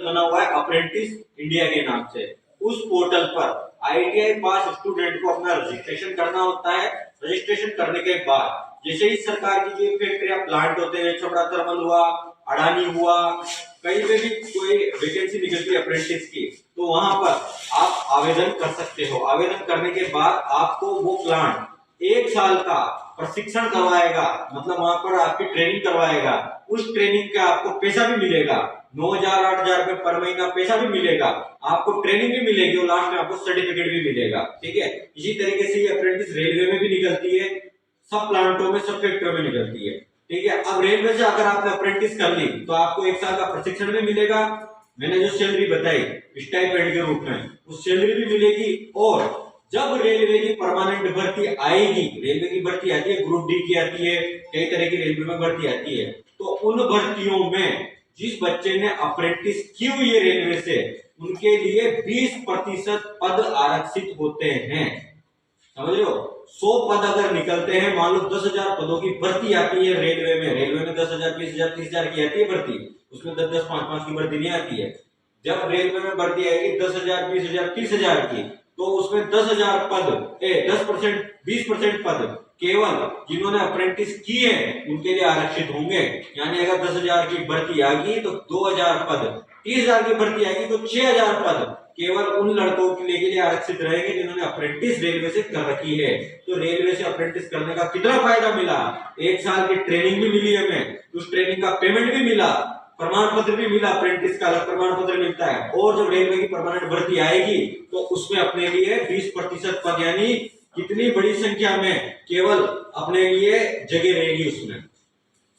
बना हुआ है अप्रेंटिस इंडिया के नाम से। उस पोर्टल पर आईटीआई पास स्टूडेंट को अपना रजिस्ट्रेशन करना होता है। रजिस्ट्रेशन करने के बाद जैसे ही सरकार की जो फैक्ट्री या प्लांट होते हैं, छपड़ा थर्मल हुआ, अडानी हुआ, कहीं पे भी कोई वैकेंसी निकलती है अप्रेंटिस की, तो वहां पर आप आवेदन कर सकते हो। आवेदन करने के बाद आपको वो प्लांट 1 साल का प्रशिक्षण करवाएगा, मतलब वहां पर आपकी ट्रेनिंग करवाएगा। उस ट्रेनिंग का आपको पैसा भी मिलेगा, 9,000 8,000 रुपए पर महीना पैसा भी मिलेगा, आपको ट्रेनिंग भी मिलेगी और लास्ट में आपको सर्टिफिकेट भी मिलेगा। ठीक है, इसी तरीके से ये अप्रेंटिस रेलवे में भी निकलती है, सब प्लांटों में, सब फैक्ट्रियों में निकलती है। ठीक है, अब रेलवे से अगर आपने अप्रेंटिस कर ली तो आपको 1 साल का प्रशिक्षण भी मिलेगा, मैंने जो सैलरी बताई स्टाइपेंड के रूप में, उस सैलरी भी मिलेगी। और जब रेलवे की परमानेंट भर्ती आएगी, रेलवे की भर्ती आती है, ग्रुप डी की आती है, कई तरह की रेलवे में भर्ती आती है, तो उन भर्तियों में जिस बच्चे ने अप्रेंटिस की हुई है रेलवे से, उनके लिए 20% पद आरक्षित होते हैं। समझ लो, 100 पद अगर निकलते हैं, मान लो 10,000 पदों की भर्ती आती है रेलवे में 10,000 20,000 30,000 की आती है भर्ती, उसमें 10-10 5-5 की भर्ती नहीं आती है। जब रेलवे में भर्ती आएगी 10,000 20,000 30,000 की, तो उसमें 10,000 पद 10% 20% पद केवल जिन्होंने अप्रेंटिस की है उनके लिए आरक्षित होंगे। यानी अगर 10,000 की भर्ती आ गई तो 2,000 पद, 30,000 की भर्ती आएगी तो 6,000 पद केवल उन लड़कों के लिए आरक्षित रहेंगे जिन्होंने अप्रेंटिस रेलवे से कर रखी है। तो रेलवे से अप्रेंटिस करने का कितना फायदा मिला, 1 साल की ट्रेनिंग भी मिली हमें, उस ट्रेनिंग का पेमेंट भी मिला, प्रमाण पत्र भी मिला, अप्रेंटिस का अलग प्रमाण पत्र मिलता है। और जब रेलवे की परमानेंट भर्ती आएगी तो उसमें अपने लिए 20% पद, यानी कितनी बड़ी संख्या में केवल अपने लिए जगह रहेगी उसमें।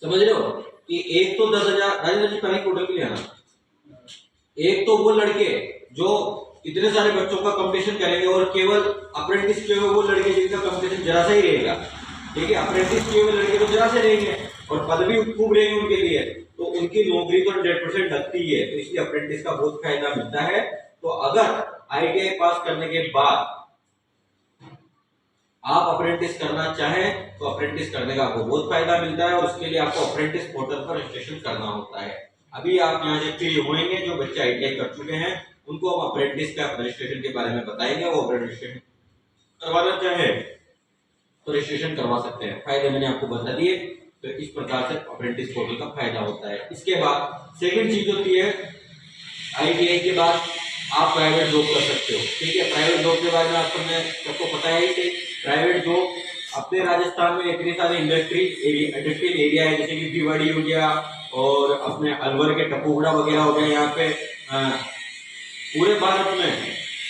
समझ रहे हो कि एक तो 10,000 राजेंद्र जी पहले टोटल भी आना, एक तो वो लड़के जो इतने सारे बच्चों का कंपटीशन करेंगे और केवल अप्रेंटिस किए हुए वो लड़के जिनका कंपटीशन जरा सा ही रहेगा। ठीक है, अप्रेंटिस किए हुए लड़के तो जरा से रहेंगे और पद भी खूब रहेंगे उनके लिए, तो उनकी नौकरी तो 100% लगती है। तो इसलिए अप्रेंटिस का बहुत फायदा मिलता है। तो अगर आईटीआई पास करने के बाद आप अप्रेंटिस करना चाहें तो अप्रेंटिस करने का आपको बहुत फायदा मिलता है और उसके लिए आपको अप्रेंटिस पोर्टल पर रजिस्ट्रेशन करना होता है। अभी आप यहाँ से फ्री होंगे, जो बच्चे आईटीआई कर चुके हैं उनको हम अप्रेंटिस का रजिस्ट्रेशन के बारे में बताएंगे। वो रजिस्ट्रेशन करवाना चाहे तो रजिस्ट्रेशन करवा सकते हैं। फायदे मैंने आपको बता दिए। तो इस प्रकार से अप्रेंटिस पोर्टल का फायदा होता है। इसके बाद सेकंड चीज होती है, आईटीआई के बाद आप प्राइवेट जॉब कर सकते हो। ठीक है, प्राइवेट जॉब के बारे में सबको पता है कि प्राइवेट जॉब अपने राजस्थान में इतने सारे इंडस्ट्रियल एरिया है, जैसे कि भिवाड़ी हो गया और अपने अलवर के टपुगड़ा वगैरह हो गया। यहाँ पे पूरे भारत में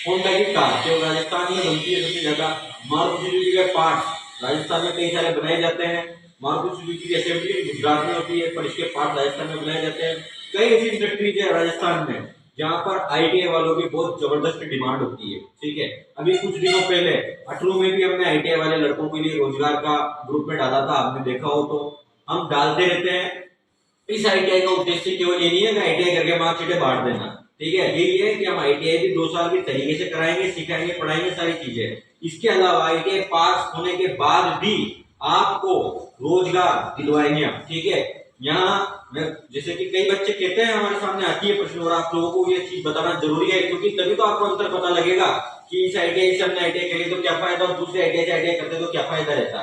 होंडा की कार जो राजस्थान में बनती है सबसे ज्यादा, मारुति सुजुकी के पार्ट राजस्थान में कई सारे बनाए जाते हैं। मारुति सुजुकी की असेंबली गुजरात में होती है पर इसके पार्ट राजस्थान में बनाए जाते हैं। कई ऐसी इंडस्ट्रीज है राजस्थान में जहाँ पर आईटीआई वालों की बहुत जबरदस्त डिमांड होती है। ठीक है, अभी कुछ दिनों पहले अटरू में भी हमने आईटीआई वाले लड़कों के लिए रोजगार का ग्रुप में डाला था, आपने देखा हो तो। हम डालते रहते हैं। इस आईटीआई का उद्देश्य केवल ये नहीं है कि आईटीआई करके मार्कशीटें बांट देना। ठीक है, यही है कि हम आईटीआई भी 2 साल के तरीके से कराएंगे, सिखाएंगे, पढ़ाएंगे सारी चीजें। इसके अलावा आईटीआई पास होने के बाद भी आपको रोजगार दिलवाएंगे हम। ठीक है, यहाँ जैसे कि कई बच्चे कहते हैं, हमारे सामने आती है प्रश्न और आप लोगों को ये चीज बताना जरूरी है, क्योंकि तभी तो आपको अंतर पता लगेगा कि इस आईटीआई से हमने आईटीआई करी तो क्या फायदा और दूसरे आईटीआई से आईटीआई करते तो क्या फायदा रहता।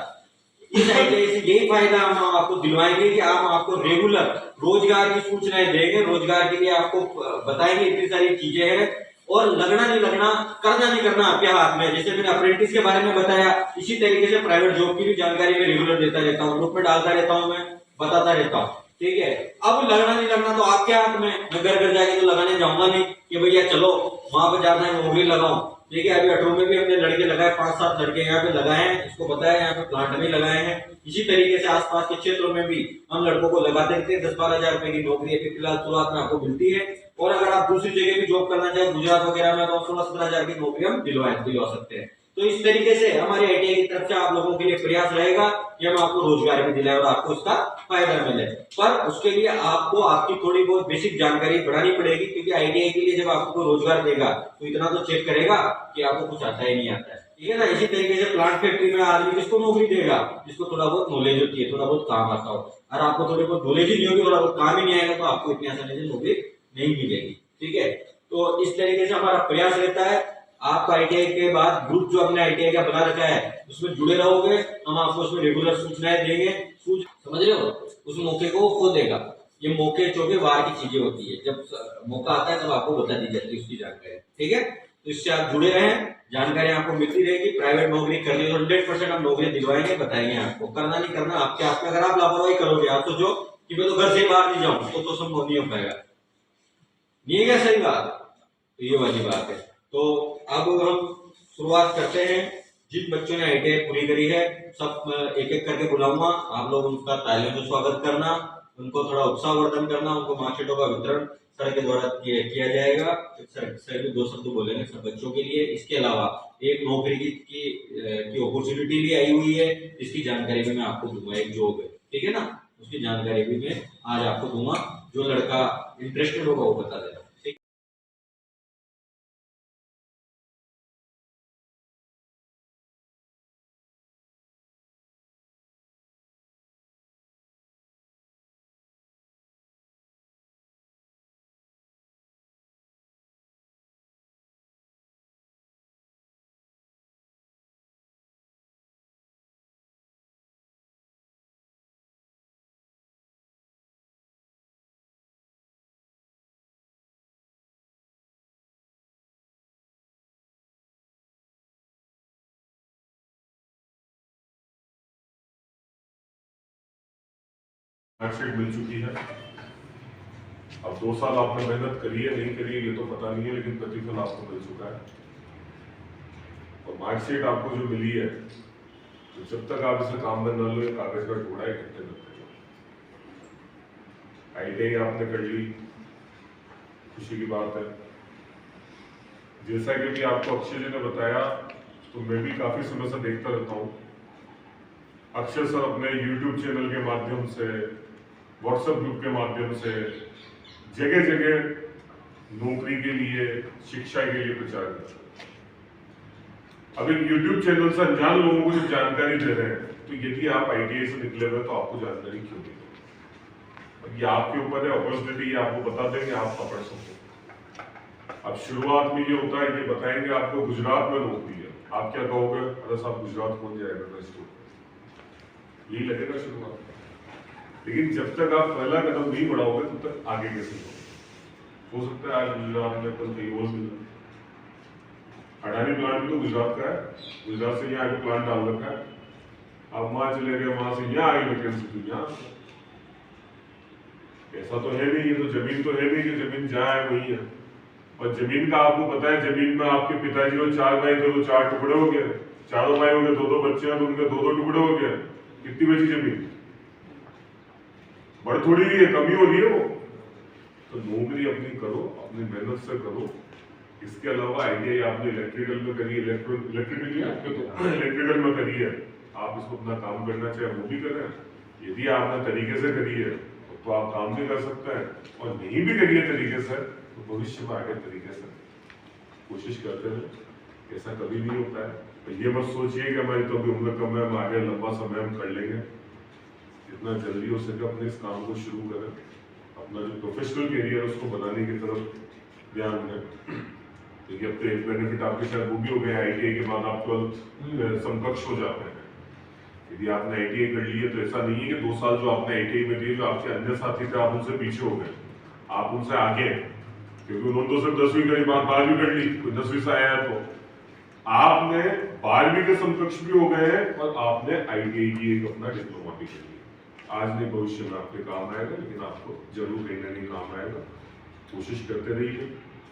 इस आईटीआई से यही फायदा हम आपको दिलवाएंगे कि हम आपको रेगुलर रोजगार की सूचनाएं देंगे, रोजगार के लिए आपको बताएंगे इतनी सारी चीजें हैं। और लगना नहीं लगना, करना नहीं करना आपके हाथ में। जैसे मैंने अप्रेंटिस के बारे में बताया, इसी तरीके से प्राइवेट जॉब की भी जानकारी मैं रेगुलर देता रहता हूँ, ग्रुप में डालता रहता हूँ, मैं बताता रहता हूँ। ठीक है, अब लगना नहीं लगना तो आपके हाथ में। मैं घर घर जाके तो लगाने जाऊंगा नहीं कि भैया चलो वहां पर जाना है नौकरी लगाओ। ठीक है, अभी अटरू में भी हमने लड़के लगाए, 5-7 लड़के यहाँ पे लगाए हैं, इसको बताया यहाँ पे प्लांट में लगाए हैं। इसी तरीके से आसपास के क्षेत्रों में भी हम लड़कों को लगाते रहते हैं। 10-12 हजार रुपए की नौकरी अभी फिलहाल शुरुआत में आपको मिलती है। और अगर आप दूसरी जगह भी जॉब करना चाहें गुजरात वगैरह में, तो 16-17 हजार की नौकरी हम दिलवा सकते हैं। तो इस तरीके से हमारे आईटीआई की तरफ से आप लोगों के लिए प्रयास रहेगा कि हम आपको रोजगार भी दिलाएं और आपको इसका फायदा मिले। पर उसके लिए आपको आपकी थोड़ी बहुत बेसिक जानकारी बढ़ानी पड़ेगी, क्योंकि आईटीआई के लिए जब आपको रोजगार देगा तो इतना तो चेक करेगा कि आपको कुछ आता ही नहीं आता है। ठीक है ना, इसी तरीके से प्लांट फैक्ट्री में आदमी किसको नौकरी देगा, जिसको थोड़ा बहुत नॉलेज होती है, थोड़ा बहुत काम आता हो। और आपको थोड़ी बहुत नॉलेज ही नहीं होगी, थोड़ा बहुत काम ही नहीं आएगा, तो आपको इतनी आसानी से नौकरी नहीं मिलेगी। ठीक है। तो इस तरीके से हमारा प्रयास रहता है। आप आईटीआई के बाद ग्रुप जो हमने आईटीआई का बना रखा है उसमें जुड़े रहोगे, हम आपको उसमें रेगुलर सूचनाएं देंगे। समझ रहे हो, उस मौके को वो देगा। ये मौके चौके बाहर की चीजें होती है, जब मौका आता है तब आपको बता दी जाती है उसकी जानकारी। ठीक है, तो इससे आप जुड़े रहें, जानकारी आपको मिलती रहेगी। प्राइवेट नौकरी करनी तो 100% हम नौकरी दिलवाएंगे, बताएंगे आपको। करना नहीं करना आपके आप पे। अगर आप लापरवाही करोगे, आप तो जो कि मैं तो घर से ही बाहर नहीं जाऊँ, तो संभव नहीं हो पाएगा। नहीं है क्या सही बात? तो ये वाली बात है। तो अब हम शुरुआत करते हैं। जिन बच्चों ने आईटीआई पूरी करी है सब एक एक करके बुलाऊंगा, आप लोग उनका तालियों से स्वागत करना, उनको थोड़ा उत्साहवर्धन करना, उनको मार्कशीटों का वितरण सर के द्वारा किया जाएगा। सर भी 2 शब्द बोलेंगे सब बच्चों के लिए। इसके अलावा एक नौकरी की अपॉर्चुनिटी भी आई हुई है, इसकी जानकारी भी मैं आपको दूंगा। एक जॉब है, ठीक है ना, उसकी जानकारी भी मैं आज आपको दूंगा। जो लड़का इंटरेस्टेड होगा वो बता देगा। मार्कशीट मिल चुकी है। अब 2 साल आपने मेहनत करी है नहीं करी है ये तो पता नहीं है, लेकिन प्रतिफल आपको मिल चुका है। और मार्कशीट आपको जो मिली है, तो जब तक आप इसे काम में न लो, कागज का टुकड़ा इकट्ठे करते हो। आईटीआई आपने कर ली, खुशी की बात है। जैसा कि भी आपको अक्षय जी ने बताया, तो मैं भी काफी समय से देखता रहता हूँ। अक्षय सर अपने यूट्यूब चैनल के माध्यम से, व्हाट्सएप ग्रुप के माध्यम से जगह जगह नौकरी के लिए, शिक्षा के लिए प्रचार करते हैं। अब एक यूट्यूब चैनल से अनजान लोगों को जो जानकारी दे रहे हैं, तो यदि आप आईटीआई से निकले हुए तो आपको जानकारी क्यों नहीं? ये आपके ऊपर है, अपॉर्चुनिटी ये आपको बता देंगे, आप पकड़ सकते। अब शुरुआत में ये होता है, ये बताएंगे आपको गुजरात में नौकरी है, आप क्या कहोगे? अरे साहब गुजरात कौन जाएगा, यही लगेगा शुरुआत। लेकिन जब तक आप पहला कदम नहीं बढ़ाओगे तब तक आगे कैसे हो सकता है आज गुजरात में कल कहीं और मिल जाए। अडानी प्लांट भी तो गुजरात का है, गुजरात से यहाँ आगे प्लांट डाल रखा है। आप वहां चले गए, वहां से यहाँ आई वैकेंसी तो यहाँ। ऐसा तो है नहीं, ये तो जमीन तो है नहीं कि जमीन जहाँ है वही है। और जमीन का आपको पता है, जमीन में आपके पिताजी को 4 भाई थे तो 4 टुकड़े हो गए, चारों भाई हो गए, 2-2 बच्चे हैं तो उनके 2-2 टुकड़े हो गए। कितनी बची जमीन? बढ़ थोड़ी रही है, कमी हो रही है वो। तो नौकरी अपनी करो, अपनी मेहनत से करो। इसके अलावा आईटीआई आपने इलेक्ट्रिकल में करी, इलेक्ट्रिकल में करी है, आप इसको अपना काम करना चाहे वो भी करें। यदि आपने तरीके से करी है तो आप काम भी कर सकते हैं, और नहीं भी करी है तरीके से तो भविष्य में आगे तरीके से कोशिश करते हैं। ऐसा कभी नहीं होता है। तो ये मत सोचिए कि हमारी तो अभी उम्र कम है, हम आगे लंबा समय हम कर लेंगे। जितना जल्दी हो सके अपने इस काम को शुरू करें, अपना जो प्रोफेशनल करियर उसको बनाने की तरफ ध्यान दें। क्योंकि अब तो एक बेनिफिट आपके शायद वो भी हो गया, आईटीआई के बाद आप 12th समकक्ष हो जाते हैं। यदि आपने आईटीआई कर ली है तो ऐसा नहीं है कि 2 साल जो आपने आईटीआई में दिए, जो आपके अन्य साथी थे आप उनसे पीछे हो गए, आप उनसे आगे हैं। क्योंकि उन्होंने तो सिर्फ 10वीं करी, बात 12वीं कर ली, कोई 10वीं से आया है तो आपने 12वीं के समकक्ष भी हो गए हैं, और आपने आईटीआई की एक अपना डिप्लोमा भी कर लिया। आज नहीं भविष्य में आपके काम आएगा, लेकिन आपको जरूर कहीं ना कहीं काम आएगा। कोशिश करते रहिए,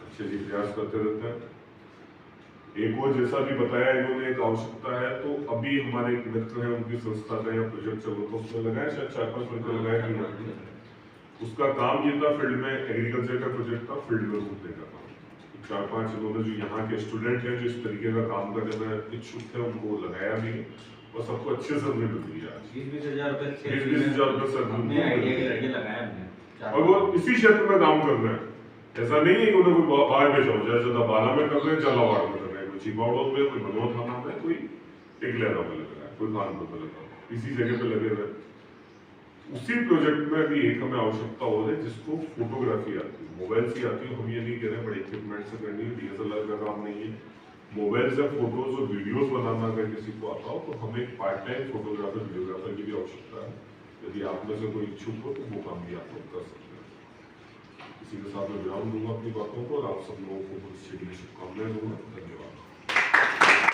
अच्छे से प्रयास करते रहते हैं। एक और जैसा भी बताया इन्होंने, एक आवश्यकता है, तो अभी हमारे एक मित्र है, उनकी संस्था का या प्रोजेक्ट चल रहा था, उसमें लगाया शायद 4-5 मिनट लगाया कि उसका काम ये था, फील्ड में एग्रीकल्चर का प्रोजेक्ट था, फील्ड में घूमने का काम। 4-5 इन्होंने जो यहाँ के स्टूडेंट हैं जो इस तरीके का काम करने में इच्छुक थे, उनको लगाया भी और सबको अच्छे से हमने मिल दिया। 20-20 हजार रुपए 20-20 हजार रुपए सर हमने आईडिया के लड़के लगाया हमने, और वो इसी क्षेत्र में काम कर रहे हैं। ऐसा नहीं है कि उन्हें कोई बाहर में जाओ, ज्यादा बाला में कर रहे हैं, झालावाड़ में कर रहे हैं, कोई चिपावड़ों में, कोई मनोहर थाना में, कोई टिकलेरा में लग रहा है, कोई कानपुर में लगा है, इसी जगह पे लगे हुए। उसी प्रोजेक्ट में अभी एक हमें आवश्यकता हो रही है जिसको फोटोग्राफी आती है, मोबाइल से आती है। हम ये नहीं कह रहे बड़े इक्विपमेंट से करनी है, DSLR का काम नहीं है। मोबाइल से फोटोज और वीडियोस बनाना अगर किसी को आता हो तो हमें एक पार्ट टाइम फोटोग्राफर वीडियोग्राफर की भी आवश्यकता है। यदि आप में से कोई इच्छुक हो तो वो काम भी आप लोग कर सकते हैं। इसी के साथ मैं विराम दूंगा अपनी बातों को और आप सब लोगों को भविष्य के लिए शुभकामनाएं दूंगा। धन्यवाद।